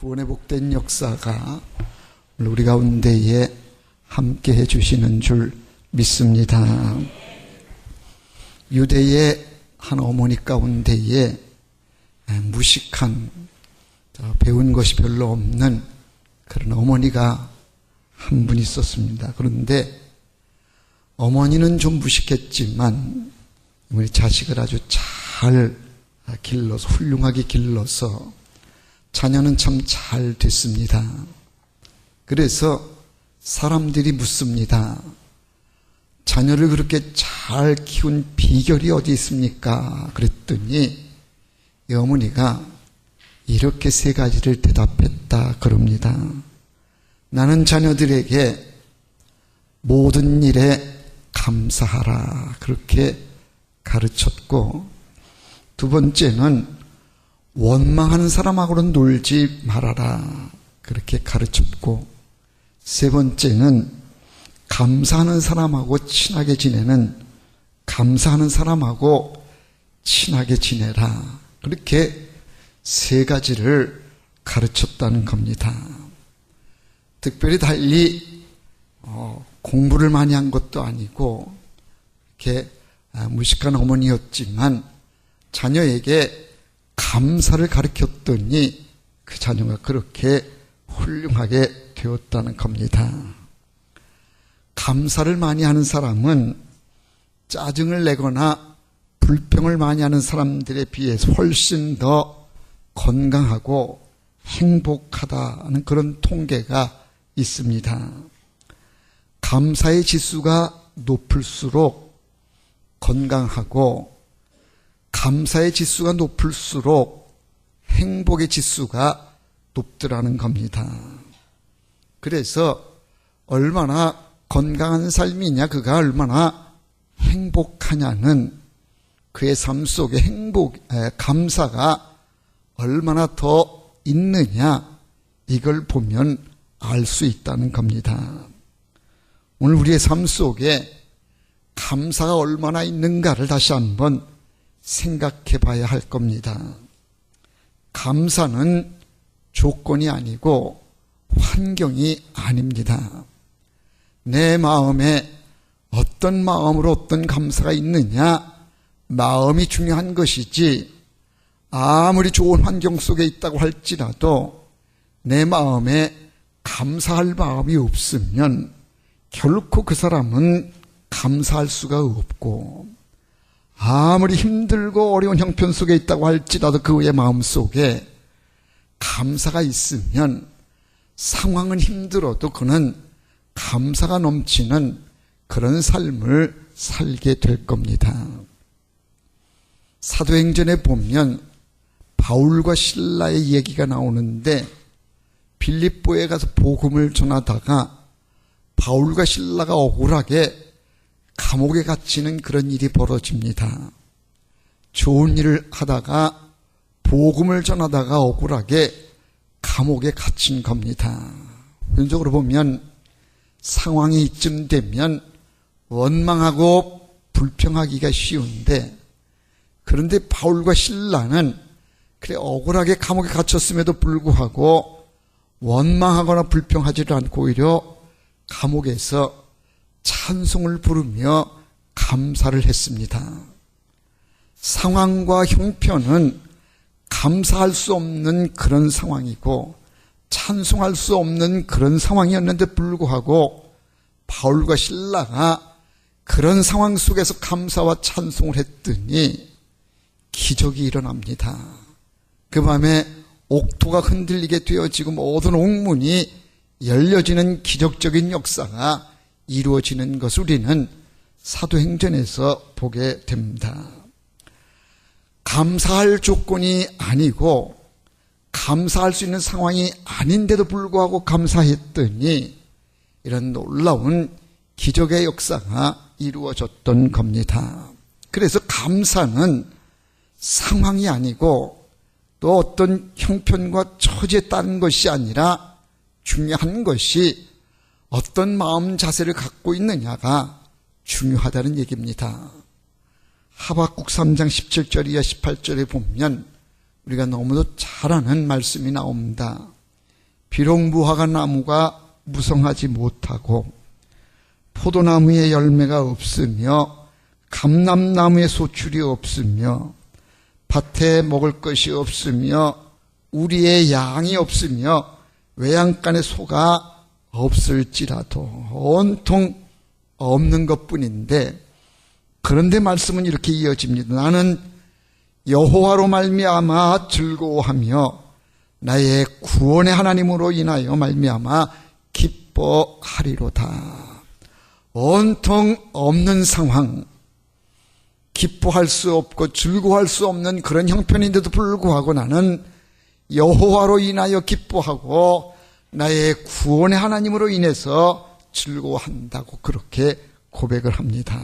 구원의 복된 역사가 우리 가운데에 함께 해주시는 줄 믿습니다. 유대의 한 어머니 가운데에 무식한, 배운 것이 별로 없는 그런 어머니가 한 분 있었습니다. 그런데 어머니는 좀 무식했지만 우리 자식을 아주 잘 길러서, 훌륭하게 길러서 자녀는 참 잘 됐습니다. 그래서 사람들이 묻습니다. 자녀를 그렇게 잘 키운 비결이 어디 있습니까? 그랬더니 이 어머니가 이렇게 세 가지를 대답했다 그럽니다. 나는 자녀들에게 모든 일에 감사하라 그렇게 가르쳤고, 두 번째는 원망하는 사람하고는 놀지 말아라 그렇게 가르쳤고, 세 번째는 감사하는 사람하고 친하게 지내는, 감사하는 사람하고 친하게 지내라 그렇게 세 가지를 가르쳤다는 겁니다. 특별히 달리 공부를 많이 한 것도 아니고 이렇게 무식한 어머니였지만 자녀에게 감사를 가르쳤더니 그 자녀가 그렇게 훌륭하게 되었다는 겁니다. 감사를 많이 하는 사람은 짜증을 내거나 불평을 많이 하는 사람들에 비해서 훨씬 더 건강하고 행복하다는 그런 통계가 있습니다. 감사의 지수가 높을수록 건강하고, 감사의 지수가 높을수록 행복의 지수가 높더라는 겁니다. 그래서 얼마나 건강한 삶이냐, 그가 얼마나 행복하냐는 그의 삶 속에 감사가 얼마나 더 있느냐, 이걸 보면 알 수 있다는 겁니다. 오늘 우리의 삶 속에 감사가 얼마나 있는가를 다시 한번 생각해 봐야 할 겁니다. 감사는 조건이 아니고 환경이 아닙니다. 내 마음에 어떤 마음으로 어떤 감사가 있느냐, 마음이 중요한 것이지, 아무리 좋은 환경 속에 있다고 할지라도 내 마음에 감사할 마음이 없으면 결코 그 사람은 감사할 수가 없고, 아무리 힘들고 어려운 형편 속에 있다고 할지라도 그의 마음속에 감사가 있으면 상황은 힘들어도 그는 감사가 넘치는 그런 삶을 살게 될 겁니다. 사도행전에 보면 바울과 실라의 얘기가 나오는데, 빌립보에 가서 복음을 전하다가 바울과 실라가 억울하게 감옥에 갇히는 그런 일이 벌어집니다. 좋은 일을 하다가 복음을 전하다가 억울하게 감옥에 갇힌 겁니다. 현적으로 보면 상황이 이쯤 되면 원망하고 불평하기가 쉬운데, 그런데 바울과 실라는 그래 억울하게 감옥에 갇혔음에도 불구하고 원망하거나 불평하지를 않고 오히려 감옥에서 찬송을 부르며 감사를 했습니다. 상황과 형편은 감사할 수 없는 그런 상황이고 찬송할 수 없는 그런 상황이었는데 불구하고 바울과 실라가 그런 상황 속에서 감사와 찬송을 했더니 기적이 일어납니다. 그 밤에 옥토가 흔들리게 되어지고 모든 옥문이 열려지는 기적적인 역사가 이루어지는 것을 우리는 사도행전에서 보게 됩니다. 감사할 조건이 아니고 감사할 수 있는 상황이 아닌데도 불구하고 감사했더니 이런 놀라운 기적의 역사가 이루어졌던 겁니다. 그래서 감사는 상황이 아니고 또 어떤 형편과 처지에 따른 것이 아니라 중요한 것이 어떤 마음 자세를 갖고 있느냐가 중요하다는 얘기입니다. 하박국 3장 17절 이하 18절에 보면 우리가 너무도 잘 아는 말씀이 나옵니다. 비록 무화과 나무가 무성하지 못하고 포도나무에 열매가 없으며 감람나무에 소출이 없으며 밭에 먹을 것이 없으며 우리의 양이 없으며 외양간에 소가 없을지라도 온통 없는 것뿐인데, 그런데 말씀은 이렇게 이어집니다. 나는 여호와로 말미암아 즐거워하며 나의 구원의 하나님으로 인하여 말미암아 기뻐하리로다. 온통 없는 상황, 기뻐할 수 없고 즐거워할 수 없는 그런 형편인데도 불구하고 나는 여호와로 인하여 기뻐하고 나의 구원의 하나님으로 인해서 즐거워한다고 그렇게 고백을 합니다.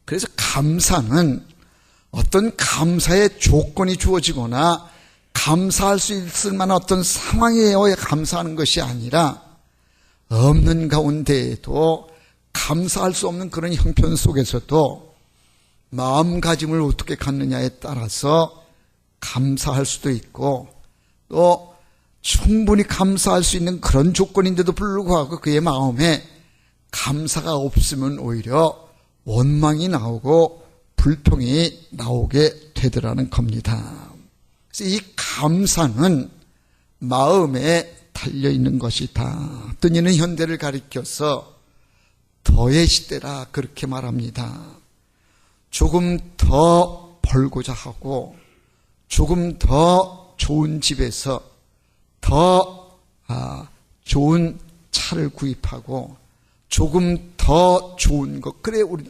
그래서 감사는 어떤 감사의 조건이 주어지거나 감사할 수 있을 만한 어떤 상황에 감사하는 것이 아니라 없는 가운데에도 감사할 수 없는 그런 형편 속에서도 마음가짐을 어떻게 갖느냐에 따라서 감사할 수도 있고, 또 충분히 감사할 수 있는 그런 조건인데도 불구하고 그의 마음에 감사가 없으면 오히려 원망이 나오고 불평이 나오게 되더라는 겁니다. 그래서 이 감사는 마음에 달려있는 것이다. 어떤 이는 현대를 가리켜서 더의 시대라 그렇게 말합니다. 조금 더 벌고자 하고 조금 더 좋은 집에서 더 좋은 차를 구입하고 조금 더 좋은 것, 그래 우리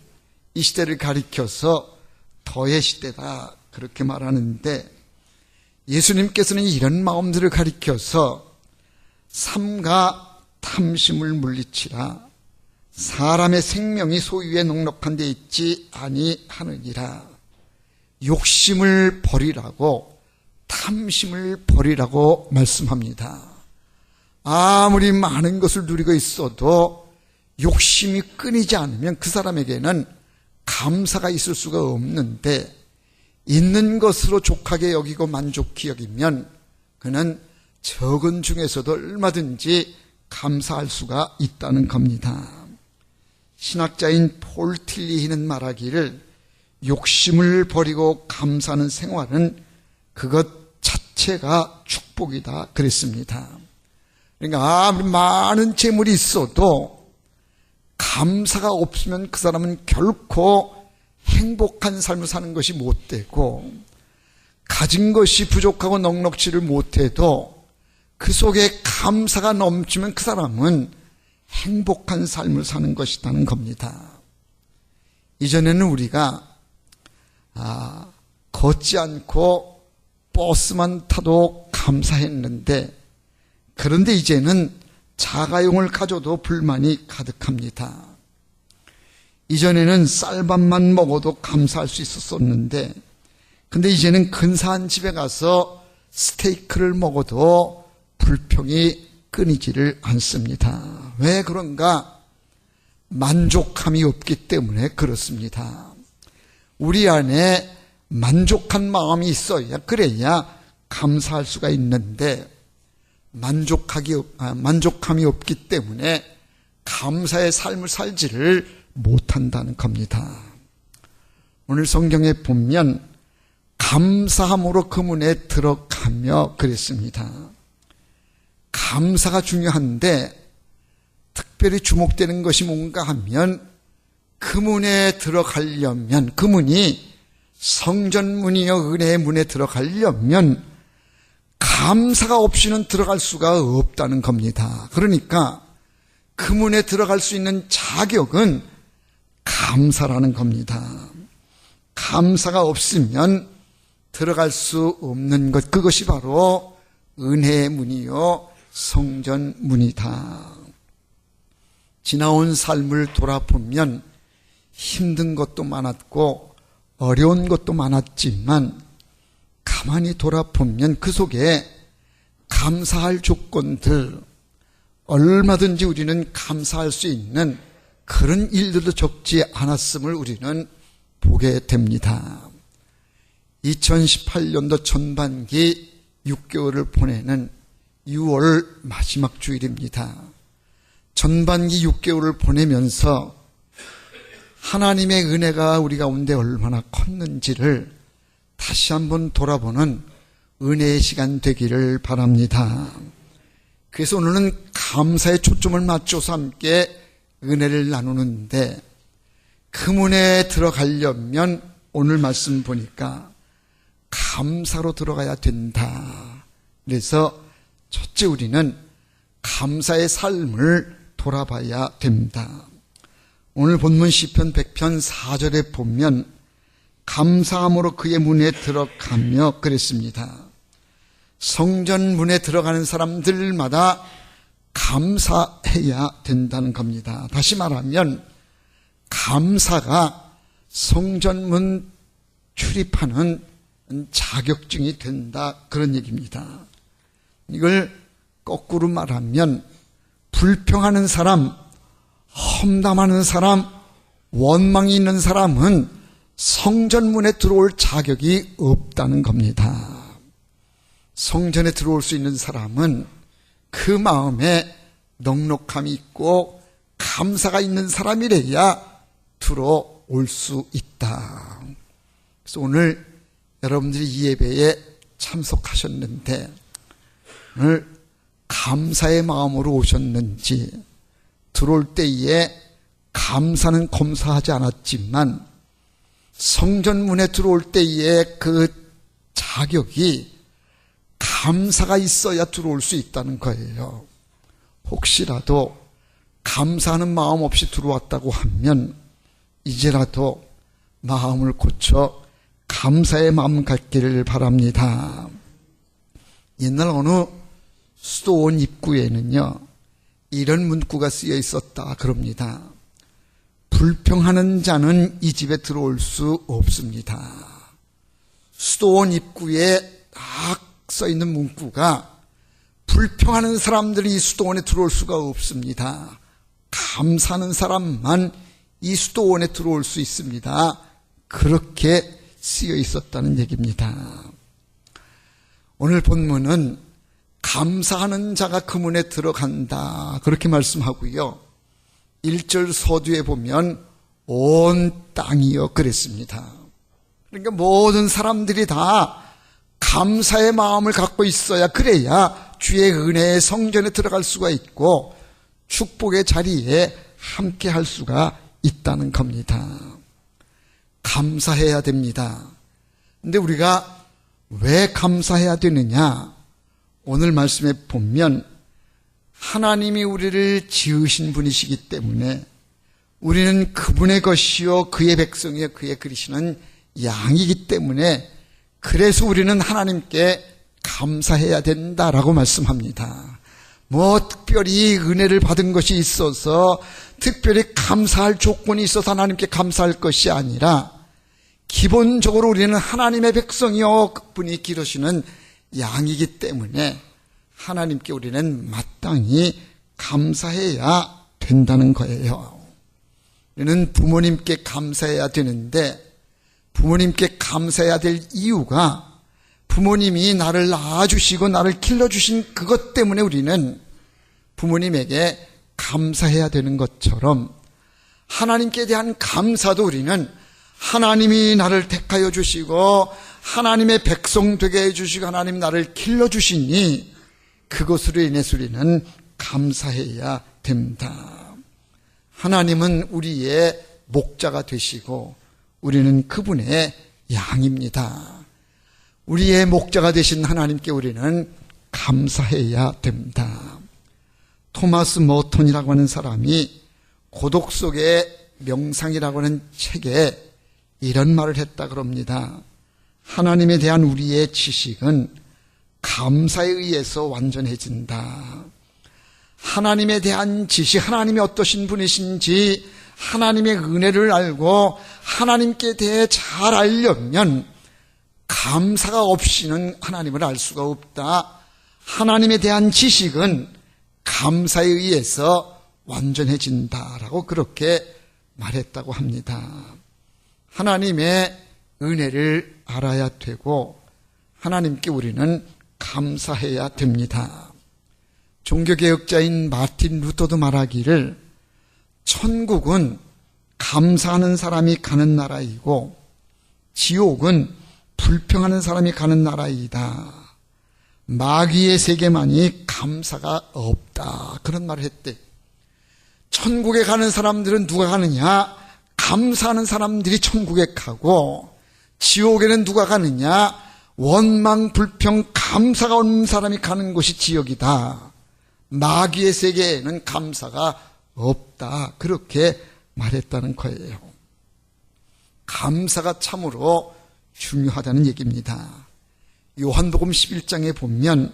이 시대를 가리켜서 더의 시대다 그렇게 말하는데, 예수님께서는 이런 마음들을 가리켜서 삼가 탐심을 물리치라. 사람의 생명이 소유에 넉넉한 데 있지 아니하느니라. 욕심을 버리라고, 탐심을 버리라고 말씀합니다. 아무리 많은 것을 누리고 있어도 욕심이 끊이지 않으면 그 사람에게는 감사가 있을 수가 없는데, 있는 것으로 족하게 여기고 만족히 여기면 그는 적은 중에서도 얼마든지 감사할 수가 있다는 겁니다. 신학자인 폴 틸리히는 말하기를 욕심을 버리고 감사하는 생활은 그것 자체가 축복이다 그랬습니다. 그러니까 아무리 많은 재물이 있어도 감사가 없으면 그 사람은 결코 행복한 삶을 사는 것이 못 되고, 가진 것이 부족하고 넉넉지를 못해도 그 속에 감사가 넘치면 그 사람은 행복한 삶을 사는 것이라는 겁니다. 이전에는 우리가 걷지 않고 버스만 타도 감사했는데, 그런데 이제는 자가용을 가져도 불만이 가득합니다. 이전에는 쌀밥만 먹어도 감사할 수 있었는데, 근데 이제는 근사한 집에 가서 스테이크를 먹어도 불평이 끊이지를 않습니다. 왜 그런가? 만족함이 없기 때문에 그렇습니다. 우리 안에 만족한 마음이 있어야, 그래야 감사할 수가 있는데, 만족함이 없기 때문에 감사의 삶을 살지를 못한다는 겁니다. 오늘 성경에 보면 감사함으로 그 문에 들어가며 그랬습니다. 감사가 중요한데 특별히 주목되는 것이 뭔가 하면, 그 문에 들어가려면, 그 문이 성전문이여 은혜의 문에 들어가려면 감사가 없이는 들어갈 수가 없다는 겁니다. 그러니까 그 문에 들어갈 수 있는 자격은 감사라는 겁니다. 감사가 없으면 들어갈 수 없는 것, 그것이 바로 은혜의 문이요 성전 문이다. 지나온 삶을 돌아보면 힘든 것도 많았고 어려운 것도 많았지만, 가만히 돌아보면 그 속에 감사할 조건들, 얼마든지 우리는 감사할 수 있는 그런 일들도 적지 않았음을 우리는 보게 됩니다. 2018년도 전반기 6개월을 보내는 6월 마지막 주일입니다. 전반기 6개월을 보내면서 하나님의 은혜가 우리 가운데 얼마나 컸는지를 다시 한번 돌아보는 은혜의 시간 되기를 바랍니다. 그래서 오늘은 감사에 초점을 맞춰서 함께 은혜를 나누는데, 그 문에 들어가려면 오늘 말씀 보니까 감사로 들어가야 된다. 그래서 첫째, 우리는 감사의 삶을 돌아봐야 됩니다. 오늘 본문 시편 100편 4절에 보면 감사함으로 그의 문에 들어가며 그랬습니다. 성전 문에 들어가는 사람들마다 감사해야 된다는 겁니다. 다시 말하면 감사가 성전문 출입하는 자격증이 된다, 그런 얘기입니다. 이걸 거꾸로 말하면 불평하는 사람, 험담하는 사람, 원망이 있는 사람은 성전문에 들어올 자격이 없다는 겁니다. 성전에 들어올 수 있는 사람은 그 마음에 넉넉함이 있고 감사가 있는 사람이래야 들어올 수 있다. 그래서 오늘 여러분들이 이 예배에 참석하셨는데 오늘 감사의 마음으로 오셨는지, 들어올 때에 감사는 검사하지 않았지만 성전문에 들어올 때에 그 자격이 감사가 있어야 들어올 수 있다는 거예요. 혹시라도 감사하는 마음 없이 들어왔다고 하면 이제라도 마음을 고쳐 감사의 마음 갖기를 바랍니다. 옛날 어느 수도원 입구에는요, 이런 문구가 쓰여 있었다 그럽니다. 불평하는 자는 이 집에 들어올 수 없습니다. 수도원 입구에 딱 써 있는 문구가 불평하는 사람들이 이 수도원에 들어올 수가 없습니다. 감사하는 사람만 이 수도원에 들어올 수 있습니다. 그렇게 쓰여 있었다는 얘기입니다. 오늘 본문은 감사하는 자가 그 문에 들어간다, 그렇게 말씀하고요. 1절 서두에 보면 온 땅이여 그랬습니다. 그러니까 모든 사람들이 다 감사의 마음을 갖고 있어야, 그래야 주의 은혜의 성전에 들어갈 수가 있고 축복의 자리에 함께 할 수가 있다는 겁니다. 감사해야 됩니다. 근데 우리가 왜 감사해야 되느냐? 오늘 말씀에 보면 하나님이 우리를 지으신 분이시기 때문에 우리는 그분의 것이요 그의 백성이요 그의 그리시는 양이기 때문에, 그래서 우리는 하나님께 감사해야 된다라고 말씀합니다. 뭐 특별히 은혜를 받은 것이 있어서 특별히 감사할 조건이 있어서 하나님께 감사할 것이 아니라 기본적으로 우리는 하나님의 백성이요 그분이 기르시는 양이기 때문에 하나님께 우리는 마땅히 감사해야 된다는 거예요. 우리는 부모님께 감사해야 되는데, 부모님께 감사해야 될 이유가 부모님이 나를 낳아주시고 나를 길러주신 그것 때문에 우리는 부모님에게 감사해야 되는 것처럼, 하나님께 대한 감사도 우리는 하나님이 나를 택하여 주시고 하나님의 백성 되게 해주시고 하나님 나를 길러주시니 그것으로 인해서 우리는 감사해야 됩니다. 하나님은 우리의 목자가 되시고 우리는 그분의 양입니다. 우리의 목자가 되신 하나님께 우리는 감사해야 됩니다. 토마스 머턴이라고 하는 사람이 고독 속의 명상이라고 하는 책에 이런 말을 했다 그럽니다. 하나님에 대한 우리의 지식은 감사에 의해서 완전해진다. 하나님에 대한 지식, 하나님이 어떠신 분이신지 하나님의 은혜를 알고 하나님께 대해 잘 알려면 감사가 없이는 하나님을 알 수가 없다. 하나님에 대한 지식은 감사에 의해서 완전해진다라고 그렇게 말했다고 합니다. 하나님의 은혜를 알아야 되고 하나님께 우리는 감사해야 됩니다. 종교개혁자인 마틴 루터도 말하기를 천국은 감사하는 사람이 가는 나라이고 지옥은 불평하는 사람이 가는 나라이다. 마귀의 세계만이 감사가 없다. 그런 말을 했대. 천국에 가는 사람들은 누가 가느냐? 감사하는 사람들이 천국에 가고, 지옥에는 누가 가느냐? 원망, 불평, 감사가 없는 사람이 가는 곳이 지옥이다. 마귀의 세계에는 감사가 없다. 그렇게 말했다는 거예요. 감사가 참으로 중요하다는 얘기입니다. 요한복음 11장에 보면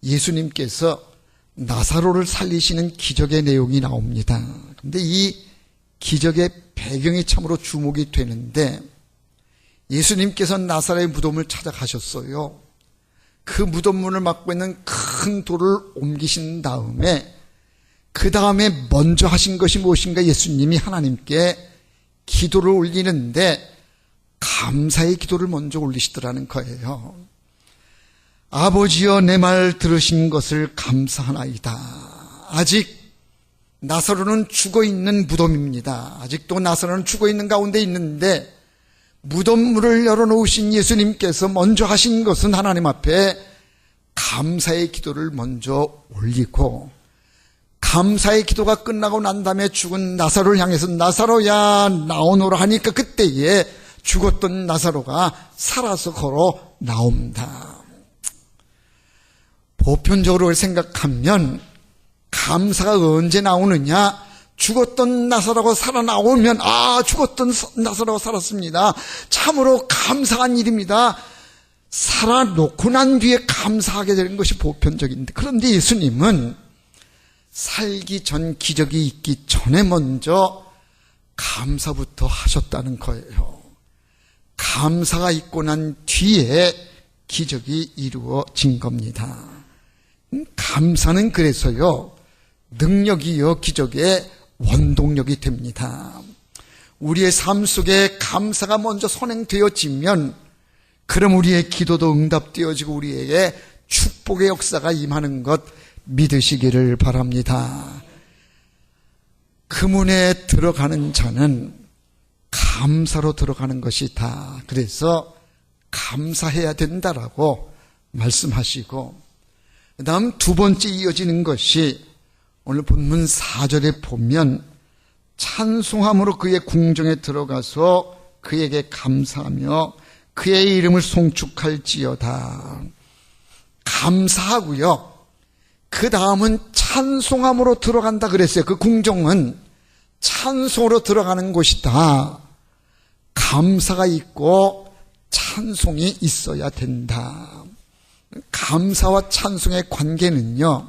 예수님께서 나사로를 살리시는 기적의 내용이 나옵니다. 그런데 이 기적의 배경이 참으로 주목이 되는데, 예수님께서 나사로의 무덤을 찾아가셨어요. 그 무덤문을 막고 있는 큰 돌을 옮기신 다음에, 그 다음에 먼저 하신 것이 무엇인가? 예수님이 하나님께 기도를 올리는데 감사의 기도를 먼저 올리시더라는 거예요. 아버지여, 내 말 들으신 것을 감사하나이다. 아직 나사로는 죽어있는 무덤입니다. 아직도 나사로는 죽어있는 가운데 있는데 무덤문을 열어놓으신 예수님께서 먼저 하신 것은 하나님 앞에 감사의 기도를 먼저 올리고, 감사의 기도가 끝나고 난 다음에 죽은 나사로를 향해서 나사로야 나오노라 하니까 그때에 죽었던 나사로가 살아서 걸어 나옵니다. 보편적으로 생각하면 감사가 언제 나오느냐? 죽었던 나사로가 살아나오면, 죽었던 나사로가 살았습니다. 참으로 감사한 일입니다. 살아놓고 난 뒤에 감사하게 되는 것이 보편적인데, 그런데 예수님은 살기 전, 기적이 있기 전에 먼저 감사부터 하셨다는 거예요. 감사가 있고 난 뒤에 기적이 이루어진 겁니다. 감사는 그래서요, 능력이요 기적의 원동력이 됩니다. 우리의 삶 속에 감사가 먼저 선행되어지면 그럼 우리의 기도도 응답되어지고 우리에게 축복의 역사가 임하는 것 믿으시기를 바랍니다. 그 문에 들어가는 자는 감사로 들어가는 것이다. 그래서 감사해야 된다라고 말씀하시고, 그 다음 두 번째 이어지는 것이 오늘 본문 4절에 보면 찬송함으로 그의 궁정에 들어가서 그에게 감사하며 그의 이름을 송축할지어다. 감사하고요, 그 다음은 찬송함으로 들어간다 그랬어요. 그 궁정은 찬송으로 들어가는 곳이다. 감사가 있고 찬송이 있어야 된다. 감사와 찬송의 관계는요,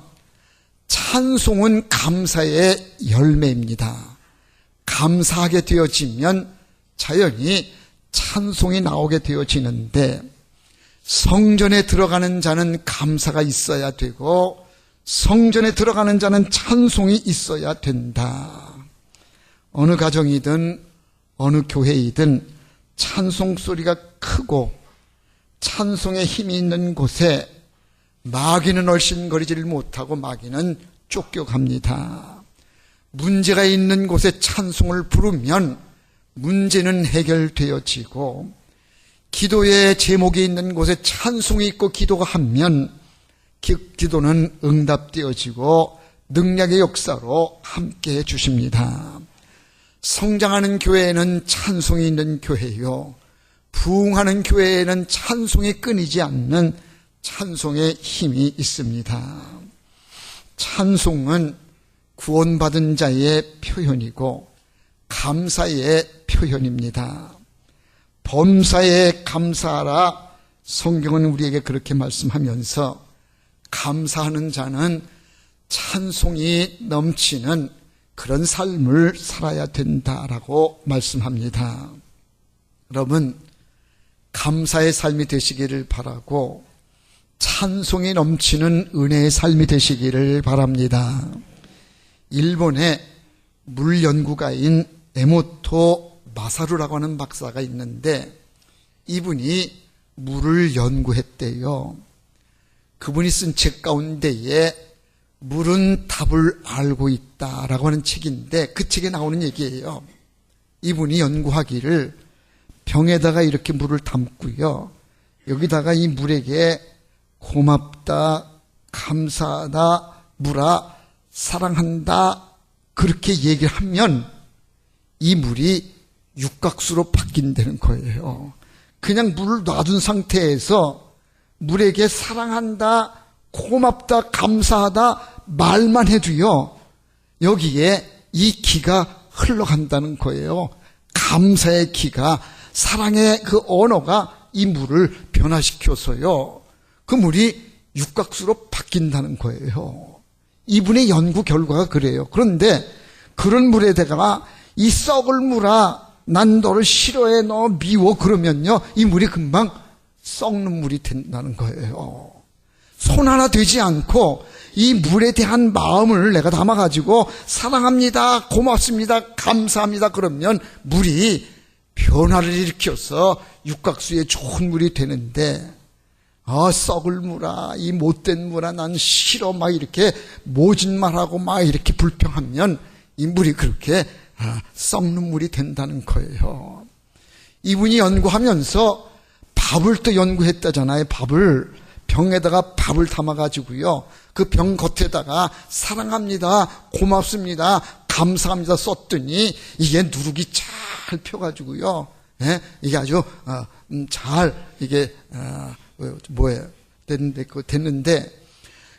찬송은 감사의 열매입니다. 감사하게 되어지면 자연히 찬송이 나오게 되어지는데, 성전에 들어가는 자는 감사가 있어야 되고 성전에 들어가는 자는 찬송이 있어야 된다. 어느 가정이든 어느 교회이든 찬송 소리가 크고 찬송의 힘이 있는 곳에 마귀는 얼씬거리지를 못하고 마귀는 쫓겨갑니다. 문제가 있는 곳에 찬송을 부르면 문제는 해결되어지고, 기도의 제목이 있는 곳에 찬송이 있고 기도가 하면 기도는 응답되어지고 능력의 역사로 함께해 주십니다. 성장하는 교회에는 찬송이 있는 교회요, 부흥하는 교회에는 찬송이 끊이지 않는 찬송의 힘이 있습니다. 찬송은 구원받은 자의 표현이고 감사의 표현입니다. 범사에 감사하라, 성경은 우리에게 그렇게 말씀하면서 감사하는 자는 찬송이 넘치는 그런 삶을 살아야 된다라고 말씀합니다. 여러분, 감사의 삶이 되시기를 바라고 찬송이 넘치는 은혜의 삶이 되시기를 바랍니다. 일본의 물 연구가인 에모토 마사루라고 하는 박사가 있는데, 이분이 물을 연구했대요. 그분이 쓴 책 가운데에 물은 답을 알고 있다라고 하는 책인데 그 책에 나오는 얘기예요. 이분이 연구하기를 병에다가 이렇게 물을 담고요. 여기다가 이 물에게 고맙다, 감사하다, 물아, 사랑한다 그렇게 얘기를 하면 이 물이 육각수로 바뀐다는 거예요. 그냥 물을 놔둔 상태에서 물에게 사랑한다, 고맙다, 감사하다 말만 해도요. 여기에 이 기가 흘러간다는 거예요. 감사의 기가, 사랑의 그 언어가 이 물을 변화시켜서요. 그 물이 육각수로 바뀐다는 거예요. 이분의 연구 결과가 그래요. 그런데 그런 물에다가 이 썩을 물아 난 너를 싫어해 너 미워 그러면요 이 물이 금방 썩는 물이 된다는 거예요. 손 하나 되지 않고 이 물에 대한 마음을 내가 담아가지고 사랑합니다, 고맙습니다, 감사합니다 그러면 물이 변화를 일으켜서 육각수의 좋은 물이 되는데 썩을 물아, 이 못된 물아, 난 싫어 막 이렇게 모진 말하고 막 이렇게 불평하면 이 물이 그렇게 썩는 물이 된다는 거예요. 이분이 연구하면서 밥을 또 연구했다잖아요. 밥을 병에다가 밥을 담아가지고요. 그 병 겉에다가 사랑합니다, 고맙습니다, 감사합니다 썼더니 이게 누룩이 잘 펴가지고요. 예? 이게 아주 잘 이게 됐는데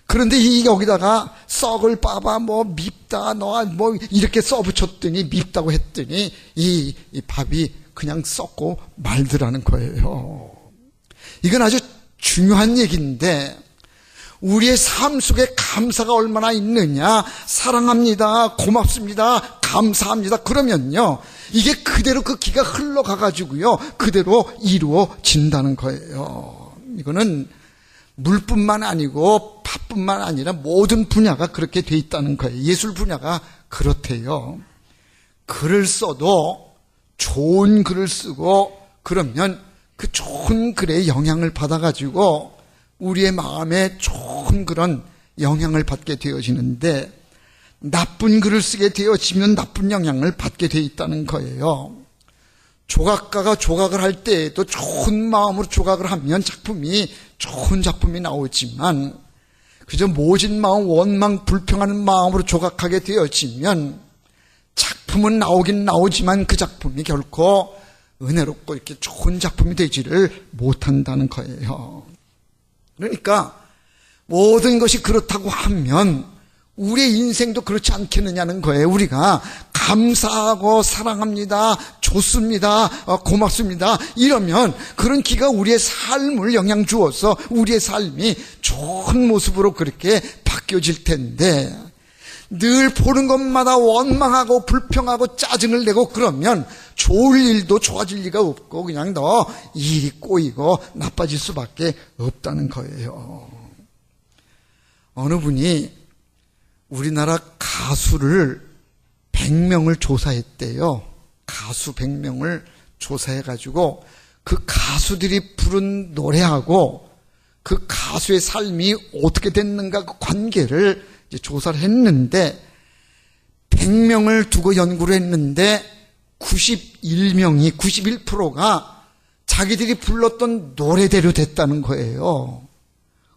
그런데 이 여기다가 썩을 빠봐 뭐 밉다 너 뭐 이렇게 써붙였더니 밉다고 했더니 이 밥이 그냥 썩고 말더라는 거예요. 이건 아주 중요한 얘기인데 우리의 삶 속에 감사가 얼마나 있느냐, 사랑합니다, 고맙습니다, 감사합니다 그러면요 이게 그대로 그 기가 흘러가가지고요 그대로 이루어진다는 거예요. 이거는 물뿐만 아니고 밥뿐만 아니라 모든 분야가 그렇게 돼 있다는 거예요. 예술 분야가 그렇대요. 글을 써도 좋은 글을 쓰고 그러면 그 좋은 글에 영향을 받아가지고 우리의 마음에 좋은 그런 영향을 받게 되어지는데 나쁜 글을 쓰게 되어지면 나쁜 영향을 받게 돼 있다는 거예요. 조각가가 조각을 할 때에도 좋은 마음으로 조각을 하면 작품이 좋은 작품이 나오지만 그저 모진 마음, 원망, 불평하는 마음으로 조각하게 되어지면 작품은 나오긴 나오지만 그 작품이 결코 은혜롭고 이렇게 좋은 작품이 되지를 못한다는 거예요. 그러니까 모든 것이 그렇다고 하면 우리의 인생도 그렇지 않겠느냐는 거예요. 우리가 감사하고 사랑합니다, 좋습니다, 고맙습니다 이러면 그런 기가 우리의 삶을 영향 주어서 우리의 삶이 좋은 모습으로 그렇게 바뀌어질 텐데 늘 보는 것마다 원망하고 불평하고 짜증을 내고 그러면 좋을 일도 좋아질 리가 없고 그냥 더 일이 꼬이고 나빠질 수밖에 없다는 거예요. 어느 분이 우리나라 가수를 100명을 조사했대요. 가수 100명을 조사해가지고 그 가수들이 부른 노래하고 그 가수의 삶이 어떻게 됐는가 그 관계를 이제 조사를 했는데 100명을 두고 연구를 했는데 91명이 91%가 자기들이 불렀던 노래대로 됐다는 거예요.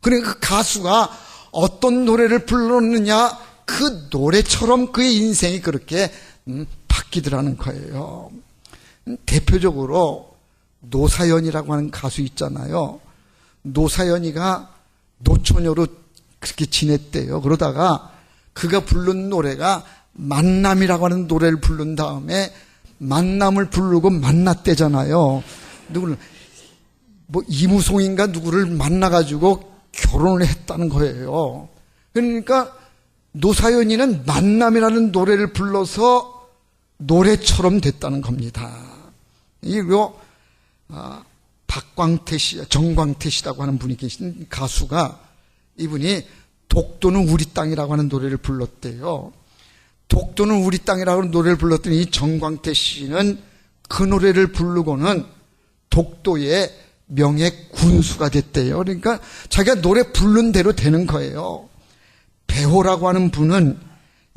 그러니까 그 가수가 어떤 노래를 불렀느냐 그 노래처럼 그의 인생이 그렇게 바뀌더라는 거예요. 대표적으로 노사연이라고 하는 가수 있잖아요. 노사연이가 노처녀로 그렇게 지냈대요. 그러다가 그가 부른 노래가 만남이라고 하는 노래를 부른 다음에 만남을 부르고 만났대잖아요. 누구를 뭐 이무송인가 누구를 만나가지고 결혼을 했다는 거예요. 그러니까 노사연이는 만남이라는 노래를 불러서 노래처럼 됐다는 겁니다. 이거 박광태 씨, 정광태 씨라고 하는 분이 계신 가수가 이분이 독도는 우리 땅이라고 하는 노래를 불렀대요. 독도는 우리 땅이라고 하는 노래를 불렀더니 이 정광태 씨는 그 노래를 부르고는 독도의 명예 군수가 됐대요. 그러니까 자기가 노래 부른 대로 되는 거예요. 배호라고 하는 분은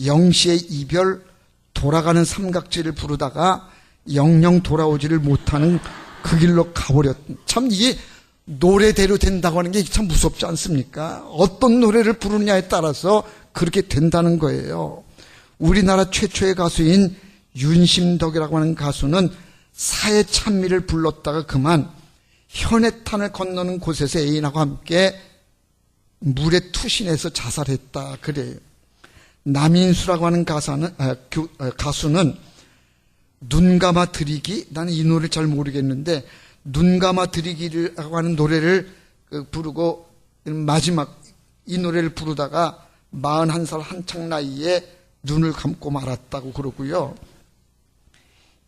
영시의 이별, 돌아가는 삼각지를 부르다가 영영 돌아오지를 못하는 그 길로 가버렸. 참 이게 노래대로 된다고 하는 게 참 무섭지 않습니까? 어떤 노래를 부르느냐에 따라서 그렇게 된다는 거예요. 우리나라 최초의 가수인 윤심덕이라고 하는 가수는 사회 찬미를 불렀다가 그만 현해탄을 건너는 곳에서 애인하고 함께 물에 투신해서 자살했다 그래요. 남인수라고 하는 가수는 눈 감아 드리기, 나는 이 노래를 잘 모르겠는데 눈 감아 드리기라고 하는 노래를 부르고 마지막 이 노래를 부르다가 41살 한창 나이에 눈을 감고 말았다고 그러고요.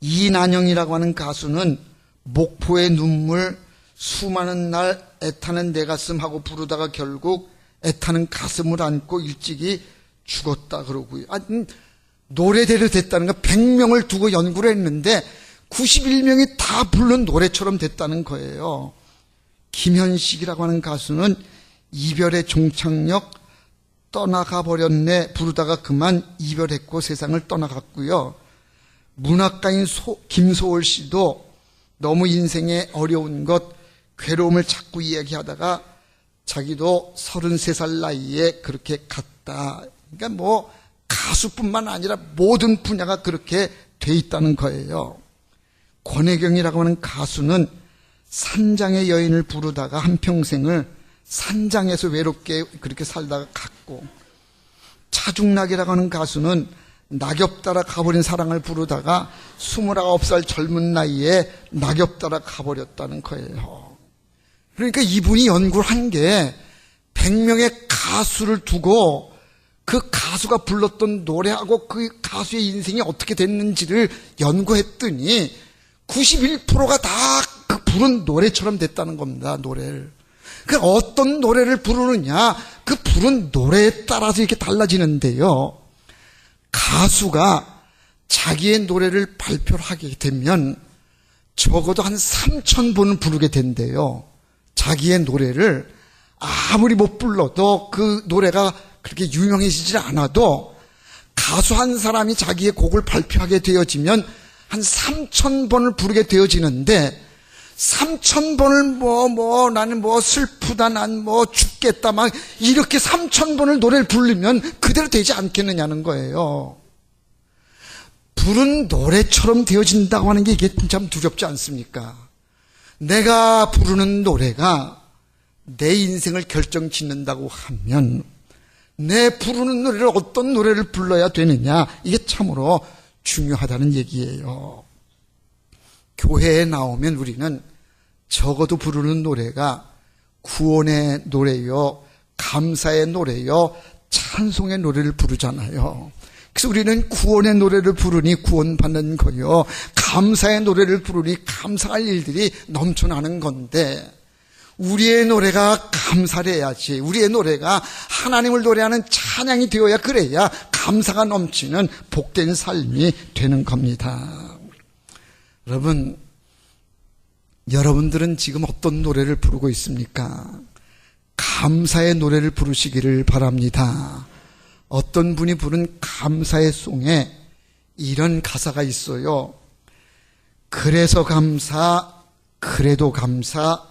이난영이라고 하는 가수는 목포의 눈물, 수많은 날 애타는 내 가슴 하고 부르다가 결국 애타는 가슴을 안고 일찍이 죽었다 그러고요. 노래대로 됐다는 거 100명을 두고 연구를 했는데 91명이 다 부른 노래처럼 됐다는 거예요. 김현식이라고 하는 가수는 이별의 종착역 떠나가 버렸네 부르다가 그만 이별했고 세상을 떠나갔고요. 문학가인 김소월 씨도 너무 인생에 어려운 것, 괴로움을 자꾸 이야기하다가 자기도 33살 나이에 그렇게 갔다. 그러니까 뭐 가수뿐만 아니라 모든 분야가 그렇게 돼 있다는 거예요. 권혜경이라고 하는 가수는 산장의 여인을 부르다가 한평생을 산장에서 외롭게 그렇게 살다가 갔고, 차중락이라고 하는 가수는 낙엽 따라 가버린 사랑을 부르다가 29살 젊은 나이에 낙엽 따라 가버렸다는 거예요. 그러니까 이분이 연구를 한 게 100명의 가수를 두고 그 가수가 불렀던 노래하고 그 가수의 인생이 어떻게 됐는지를 연구했더니 91%가 다 그 부른 노래처럼 됐다는 겁니다. 노래를. 그 어떤 노래를 부르느냐, 그 부른 노래에 따라서 이렇게 달라지는데요. 가수가 자기의 노래를 발표를 하게 되면 적어도 한 3,000번은 부르게 된대요. 자기의 노래를 아무리 못 불러도 그 노래가 그렇게 유명해지지 않아도 가수 한 사람이 자기의 곡을 발표하게 되어지면 한 3,000번을 부르게 되어지는데 3,000번을 나는 슬프다, 난 죽겠다, 막 이렇게 3,000번을 노래를 부르면 그대로 되지 않겠느냐는 거예요. 부른 노래처럼 되어진다고 하는 게 이게 참 두렵지 않습니까? 내가 부르는 노래가 내 인생을 결정짓는다고 하면 내 부르는 노래를 어떤 노래를 불러야 되느냐, 이게 참으로 중요하다는 얘기예요. 교회에 나오면 우리는 적어도 부르는 노래가 구원의 노래요, 감사의 노래요, 찬송의 노래를 부르잖아요. 그래서 우리는 구원의 노래를 부르니 구원받는 거요, 감사의 노래를 부르니 감사할 일들이 넘쳐나는 건데, 우리의 노래가 감사를 해야지, 우리의 노래가 하나님을 노래하는 찬양이 되어야, 그래야 감사가 넘치는 복된 삶이 되는 겁니다. 여러분들은 지금 어떤 노래를 부르고 있습니까? 감사의 노래를 부르시기를 바랍니다. 어떤 분이 부른 감사의 송에 이런 가사가 있어요. 그래서 감사, 그래도 감사,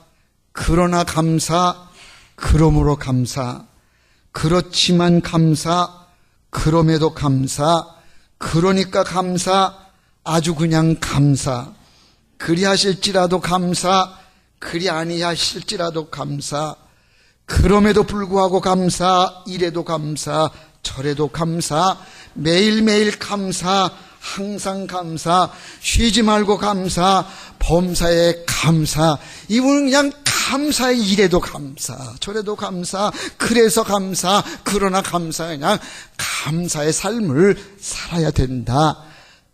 그러나 감사, 그러므로 감사, 그렇지만 감사, 그럼에도 감사, 그러니까 감사, 아주 그냥 감사, 그리하실지라도 감사, 그리 아니하실지라도 감사, 그럼에도 불구하고 감사, 이래도 감사, 저래도 감사, 매일매일 감사, 항상 감사, 쉬지 말고 감사, 범사에 감사. 이분은 그냥 감사에 이래도 감사, 저래도 감사, 그래서 감사, 그러나 감사, 그냥 감사의 삶을 살아야 된다.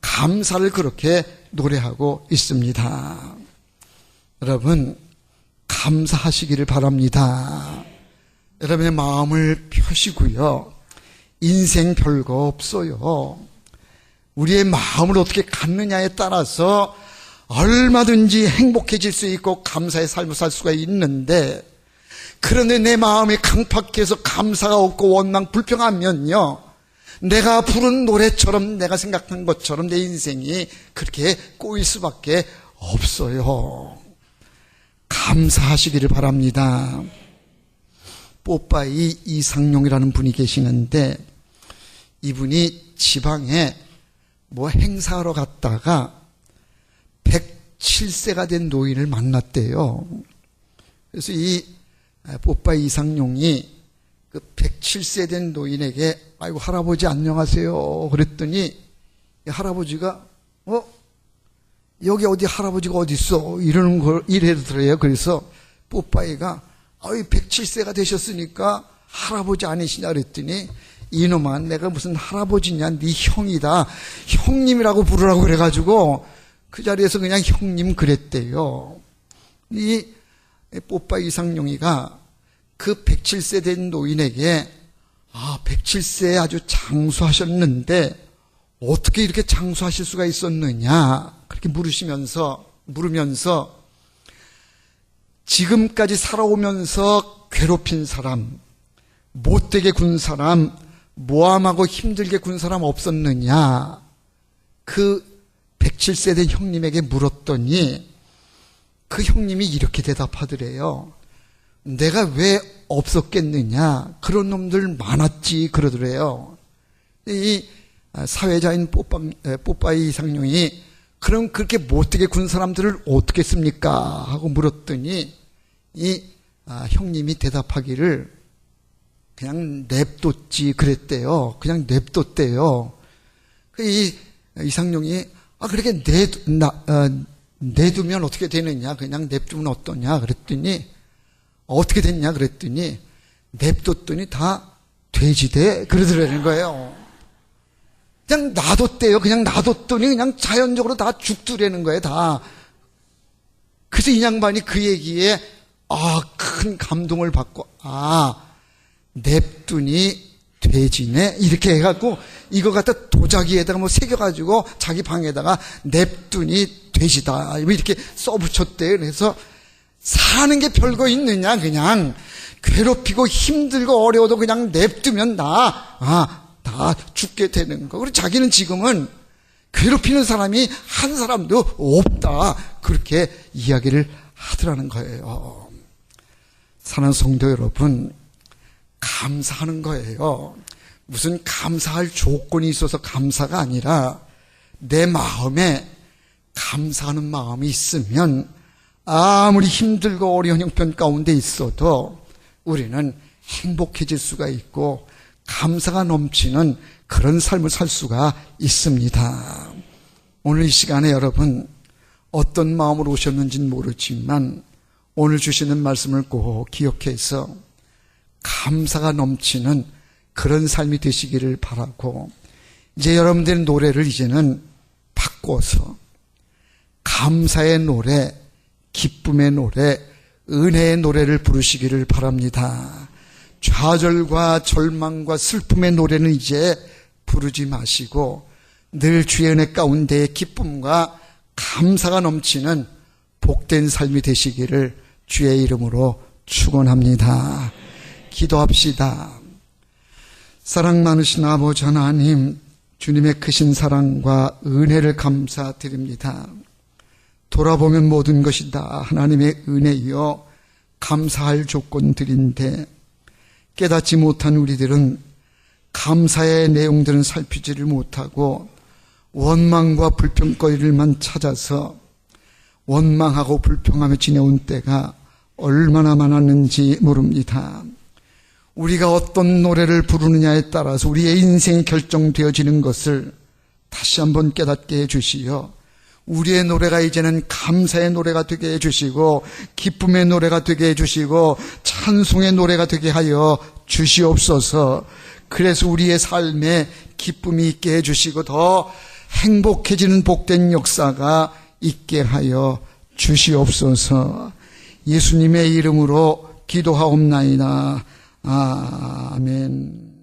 감사를 그렇게 노래하고 있습니다. 여러분, 감사하시기를 바랍니다. 여러분의 마음을 펴시고요. 인생 별거 없어요. 우리의 마음을 어떻게 갖느냐에 따라서 얼마든지 행복해질 수 있고 감사의 삶을 살 수가 있는데, 그런데 내 마음이 강팍해서 감사가 없고 원망 불평하면요, 내가 부른 노래처럼, 내가 생각한 것처럼 내 인생이 그렇게 꼬일 수밖에 없어요. 감사하시기를 바랍니다. 뽀빠이 이상용이라는 분이 계시는데, 이분이 지방에 뭐 행사하러 갔다가 107세가 된 노인을 만났대요. 그래서 이 뽀빠이 이상용이 그 107세 된 노인에게 아이고 할아버지 안녕하세요 그랬더니 이 할아버지가 여기 어디 할아버지가 어디 있어 이러는 걸 이래더래요. 그래서 뽀빠이가 107세가 되셨으니까 할아버지 아니시냐 그랬더니 이놈아 내가 무슨 할아버지냐 네 형이다 형님이라고 부르라고 그래가지고 그 자리에서 그냥 형님 그랬대요. 이 뽀빠이 이상용이가 그 107세 된 노인에게 107세에 아주 장수하셨는데 어떻게 이렇게 장수하실 수가 있었느냐 그렇게 물으면서 지금까지 살아오면서 괴롭힌 사람, 못되게 군 사람, 모함하고 힘들게 군 사람 없었느냐 그 107세 된 형님에게 물었더니 그 형님이 이렇게 대답하더래요. 내가 왜 없었겠느냐 그런 놈들 많았지 그러더래요. 이 사회자인 뽀빠이 이상용이 그럼 그렇게 못되게 군 사람들을 어떻게 했습니까 하고 물었더니 이 형님이 대답하기를 그냥 냅뒀지 그랬대요. 그냥 냅뒀대요. 이 이상용이 그렇게 내두면 어떻게 되느냐 그냥 냅두면 어떠냐 그랬더니 어떻게 됐냐 그랬더니 냅뒀더니 다 돼지돼 그러더라는 거예요. 그냥 놔뒀대요. 그냥 놔뒀더니 그냥 자연적으로 다 죽더라는 거예요. 다. 그래서 이 양반이 그 얘기에 큰 감동을 받고 냅두니 돼지네 이렇게 해갖고 이거 갖다 도자기에다가 뭐 새겨가지고 자기 방에다가 냅두니 돼지다 이렇게 써붙였대요. 그래서 사는 게 별거 있느냐 그냥 괴롭히고 힘들고 어려워도 그냥 냅두면 다 죽게 되는 거. 그리고 자기는 지금은 괴롭히는 사람이 한 사람도 없다 그렇게 이야기를 하더라는 거예요. 사랑하는 성도 여러분, 감사하는 거예요. 무슨 감사할 조건이 있어서 감사가 아니라 내 마음에 감사하는 마음이 있으면 아무리 힘들고 어려운 형편 가운데 있어도 우리는 행복해질 수가 있고 감사가 넘치는 그런 삶을 살 수가 있습니다. 오늘 이 시간에 여러분 어떤 마음으로 오셨는지는 모르지만 오늘 주시는 말씀을 꼭 기억해서 감사가 넘치는 그런 삶이 되시기를 바라고, 이제 여러분들의 노래를 이제는 바꿔서 감사의 노래, 기쁨의 노래, 은혜의 노래를 부르시기를 바랍니다. 좌절과 절망과 슬픔의 노래는 이제 부르지 마시고 늘 주의 은혜 가운데 기쁨과 감사가 넘치는 복된 삶이 되시기를 주의 이름으로 축원합니다. 기도합시다. 사랑 많으신 아버지 하나님, 주님의 크신 사랑과 은혜를 감사드립니다. 돌아보면 모든 것이 다 하나님의 은혜이요 감사할 조건들인데 깨닫지 못한 우리들은 감사의 내용들은 살피지를 못하고 원망과 불평거리를만 찾아서 원망하고 불평하며 지내온 때가 얼마나 많았는지 모릅니다. 우리가 어떤 노래를 부르느냐에 따라서 우리의 인생이 결정되어지는 것을 다시 한번 깨닫게 해주시어 우리의 노래가 이제는 감사의 노래가 되게 해주시고 기쁨의 노래가 되게 해주시고 찬송의 노래가 되게 하여 주시옵소서. 그래서 우리의 삶에 기쁨이 있게 해주시고 더 행복해지는 복된 역사가 있게 하여 주시옵소서. 예수님의 이름으로 기도하옵나이다. 아멘.